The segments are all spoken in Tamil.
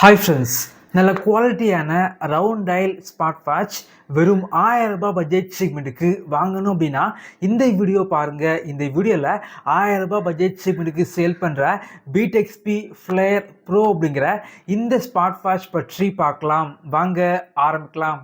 ஹாய் ஃப்ரெண்ட்ஸ், நல்ல குவாலிட்டியான ரவுண்ட் டயல் ஸ்மார்ட் வாட்ச் வெறும் 1000 ரூபாய் பட்ஜெட் செக்மெண்ட்டுக்கு வாங்கணும் அப்படின்னா இந்த வீடியோ பாருங்கள். இந்த வீடியோவில் 1000 ரூபாய் பட்ஜெட் செக்மெண்ட்டுக்கு சேல் பண்ணுற beatXP ஃப்ளேர் ப்ரோ அப்படிங்கிற இந்த ஸ்மார்ட் வாட்ச் பற்றி பார்க்கலாம். வாங்க ஆரம்பிக்கலாம்.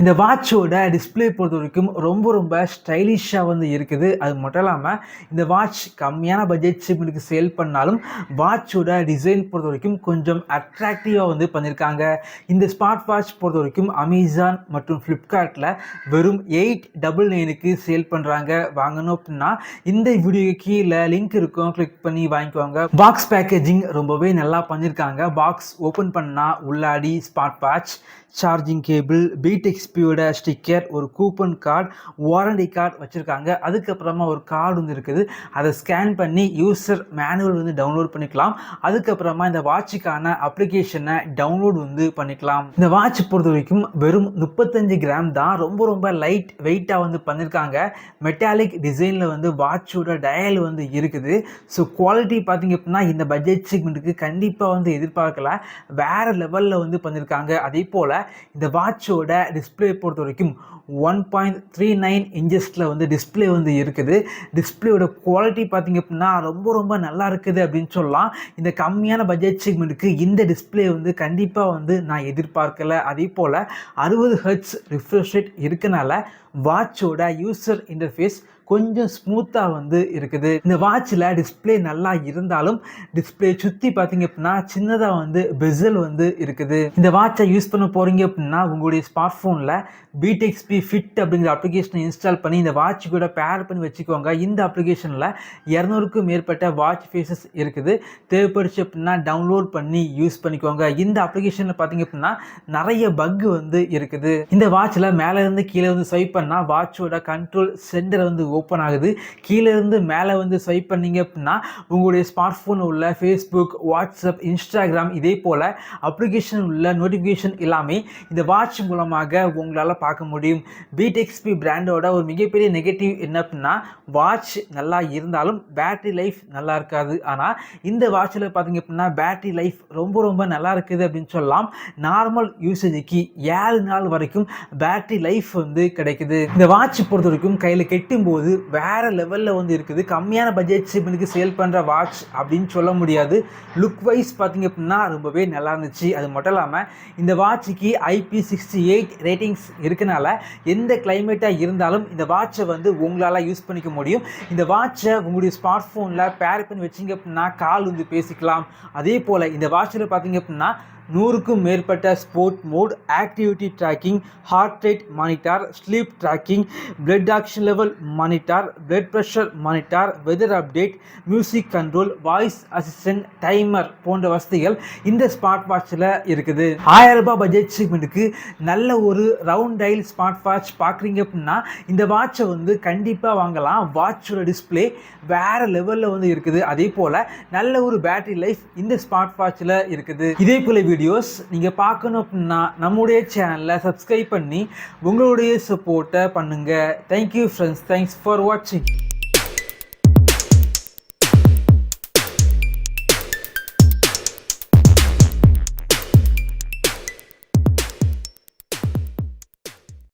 இந்த வாட்சோட டிஸ்பிளே பொறுத்த வரைக்கும் ரொம்ப ஸ்டைலிஷாக இருக்குது. அது மட்டும் இல்லாமல் இந்த வாட்ச் கம்மியான பட்ஜெட் செக்மெண்ட்டுக்கு சேல் பண்ணாலும் வாட்சோட டிசைன் பொறுத்த வரைக்கும் கொஞ்சம் அட்ராக்டிவாக பண்ணியிருக்காங்க. இந்த ஸ்மார்ட் வாட்ச் பொறுத்த வரைக்கும் அமேசான் மற்றும் ஃப்ளிப்கார்ட்டில் வெறும் 899க்கு சேல் பண்ணுறாங்க. வாங்கணும் அப்படின்னா இந்த வீடியோக்கு கீழே லிங்க் இருக்கும், கிளிக் பண்ணி வாங்கிக்குவாங்க. பாக்ஸ் பேக்கேஜிங் ரொம்பவே நல்லா பண்ணியிருக்காங்க. பாக்ஸ் ஓப்பன் பண்ணால் உள்ளாடி ஸ்மார்ட் வாட்ச், சார்ஜிங் கேபிள், beatXPயோட ஸ்டிக்கர், ஒரு கூப்பன் கார்டு, வாரண்டி கார்டு வச்சுருக்காங்க. அதுக்கப்புறமா ஒரு கார்டு இருக்குது. அதை ஸ்கேன் பண்ணி யூசர் மேனுவல் டவுன்லோட் பண்ணிக்கலாம். அதுக்கப்புறமா இந்த வாட்சுக்கான அப்ளிகேஷனை டவுன்லோட் பண்ணிக்கலாம். இந்த வாட்ச் பொறுத்த வரைக்கும் வெறும் 35 கிராம் தான். ரொம்ப லைட் வெயிட்டாக பண்ணியிருக்காங்க. மெட்டாலிக் டிசைனில் வாட்சோட டயல் இருக்குது. ஸோ குவாலிட்டி பார்த்திங்க அப்படின்னா இந்த பட்ஜெட் செக்மெண்ட்டுக்கு கண்டிப்பாக எதிர்பார்க்கல. வேறு லெவலில் பண்ணியிருக்காங்க. அதே போல் இந்த வாட்சோட டிஸ்பிளே பொறுத்த வரைக்கும் 1.39 இன்ச்சஸில் டிஸ்பிளே இருக்குது. டிஸ்பிளேயோட குவாலிட்டி பார்த்திங்க அப்படின்னா ரொம்ப நல்லா இருக்குது அப்படின்னு சொல்லலாம். இந்த கம்மியான பட்ஜெட் செக்மெண்ட்டுக்கு இந்த டிஸ்பிளே கண்டிப்பாக நான் எதிர்பார்க்கல. அதே போல் 60 ஹெர்ட்ஸ் ரிஃப்ரெஷ் ரேட் இருக்கனால வாட்சோட யூசர் இன்டர்ஃபேஸ் கொஞ்சம் ஸ்மூத்தாக இருக்குது. இந்த வாட்சில் டிஸ்பிளே நல்லா இருந்தாலும் டிஸ்பிளே சுற்றி பார்த்திங்க அப்படின்னா சின்னதாக பெசல் இருக்குது. இந்த வாட்சை யூஸ் பண்ண போகிறீங்க அப்படின்னா உங்களுடைய ஸ்மார்ட் ஃபோனில் beatXP ஃபிட் அப்படிங்கிற அப்ளிகேஷனை இன்ஸ்டால் பண்ணி இந்த வாட்ச் கூட பேர் பண்ணி வச்சுக்கோங்க. இந்த அப்ளிகேஷனில் 200க்கும் மேற்பட்ட வாட்ச் ஃபேஸஸ் இருக்குது. தேவைப்படுச்சு அப்படின்னா டவுன்லோட் பண்ணி யூஸ் பண்ணிக்கோங்க. இந்த அப்ளிகேஷனில் பார்த்திங்க அப்படின்னா நிறைய பக் இருக்குது. இந்த வாட்சில் மேலேருந்து கீழே ஸ்வைப் பண்ணால் வாட்சோட கண்ட்ரோல் சென்டர் ஓப்பன் ஆகுது. கீழே இருந்து மேலே ஸ்வைப் பண்ணீங்க அப்படின்னா உங்களுடைய ஸ்மார்ட் ஃபோனில் உள்ள ஃபேஸ்புக், வாட்ஸ்அப், இன்ஸ்டாகிராம் இதே போல் அப்ளிகேஷன் உள்ள நோட்டிஃபிகேஷன் எல்லாமே இந்த வாட்ச் மூலமாக உங்களால் பார்க்க முடியும். beatXP பிராண்டோட ஒரு மிகப்பெரிய நெகட்டிவ் என்ன அப்படின்னா வாட்ச் நல்லா இருந்தாலும் பேட்டரி லைஃப் நல்லா இருக்காது. ஆனால் இந்த வாட்சில் பார்த்தீங்க அப்படின்னா பேட்டரி லைஃப் ரொம்ப நல்லா இருக்குது அப்படின்னு சொல்லலாம். நார்மல் யூசேஜுக்கு 7 நாள் வரைக்கும் பேட்டரி லைஃப் கிடைக்குது. இந்த வாட்ச் பொறுத்த வரைக்கும் கையில் கெட்டும்போது வேற லெவலில் இருக்குது. கம்மியான பட்ஜெட் செக்மெண்ட்டுக்கு சேல் பண்ணுற வாட்ச் அப்படின்னு சொல்ல முடியாது. லுக் வைஸ் பார்த்தீங்க அப்படின்னா ரொம்பவே நல்லா இருந்துச்சு. அது மட்டும் இல்லாமல் இந்த வாட்சுக்கு IP68 ரேட்டிங்ஸ் இருக்கனால எந்த கிளைமேட்டாக இருந்தாலும் இந்த வாட்சை உங்களால் யூஸ் பண்ணிக்க முடியும். இந்த வாட்சை உங்களுடைய ஸ்மார்ட் ஃபோனில் பேர் பண்ணி வச்சிங்க அப்படின்னா கால் பேசிக்கலாம். அதே போல் இந்த வாட்சில் பார்த்தீங்க அப்படின்னா 100க்கும் மேற்பட்ட sport mode, activity tracking, heart rate monitor, sleep tracking, blood oxygen level monitor, blood pressure monitor, weather update, music control, voice assistant, timer போன்ற வசதிகள் இந்த ஸ்மார்ட் வாட்சில் இருக்குது. 1000 ரூபாய் பட்ஜெட் செக்மெண்ட்டுக்கு நல்ல ஒரு ரவுண்ட் டயல் ஸ்மார்ட் வாட்ச் பார்க்குறீங்க அப்படின்னா இந்த வாட்சை கண்டிப்பாக வாங்கலாம். வாட்சோட டிஸ்பிளே வேறு லெவலில் இருக்குது. அதே போல் நல்ல ஒரு பேட்டரி லைஃப் இந்த ஸ்மார்ட் வாட்சில் இருக்குது. இதே போல் வீடியோஸ் நீங்கள் பார்க்கணும் அப்படின்னா நம்முடைய சேனலில் சப்ஸ்கிரைப் பண்ணி உங்களுடைய சப்போர்ட்டை பண்ணுங்கள். தேங்க்யூ ஃப்ரெண்ட்ஸ், தேங்க்ஸ் ஃபார் வாட்சிங்.